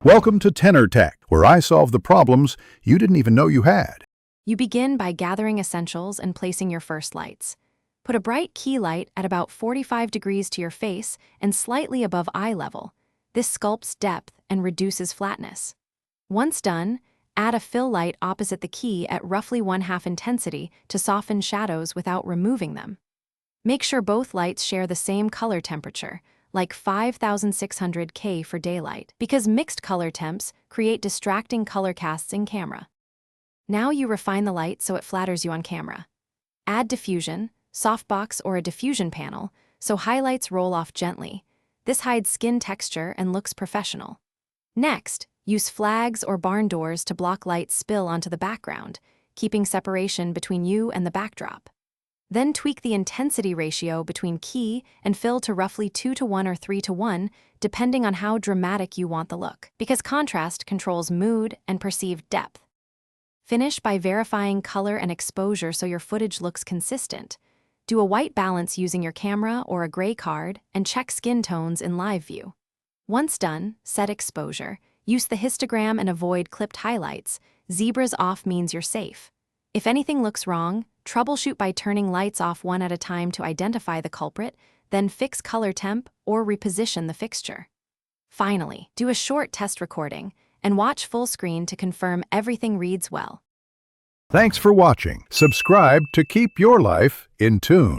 Welcome to Tenor Tech, where I solve the problems you didn't even know you had. You begin by gathering essentials and placing your first lights. Put a bright key light at about 45 degrees to your face and slightly above eye level. This sculpts depth and reduces flatness. Once done, add a fill light opposite the key at roughly 1/2 intensity to soften shadows without removing them. Make sure both lights share the same color temperature, like 5600 K for daylight, because mixed color temps create distracting color casts in camera. Now you refine the light so it flatters you on camera. Add diffusion, softbox, or a diffusion panel so highlights roll off gently. This hides skin texture and looks professional. Next, use flags or barn doors to block light spill onto the background, keeping separation between you and the backdrop. Then tweak the intensity ratio between key and fill to roughly 2:1 or 3:1, depending on how dramatic you want the look, because contrast controls mood and perceived depth. Finish by verifying color and exposure so your footage looks consistent. Do a white balance using your camera or a gray card and check skin tones in live view. Once done, set exposure. Use the histogram and avoid clipped highlights. Zebras off means you're safe. If anything looks wrong, troubleshoot by turning lights off one at a time to identify the culprit, then fix color temp or reposition the fixture. Finally, do a short test recording and watch full screen to confirm everything reads well. Thanks for watching. Subscribe to keep your life in tune.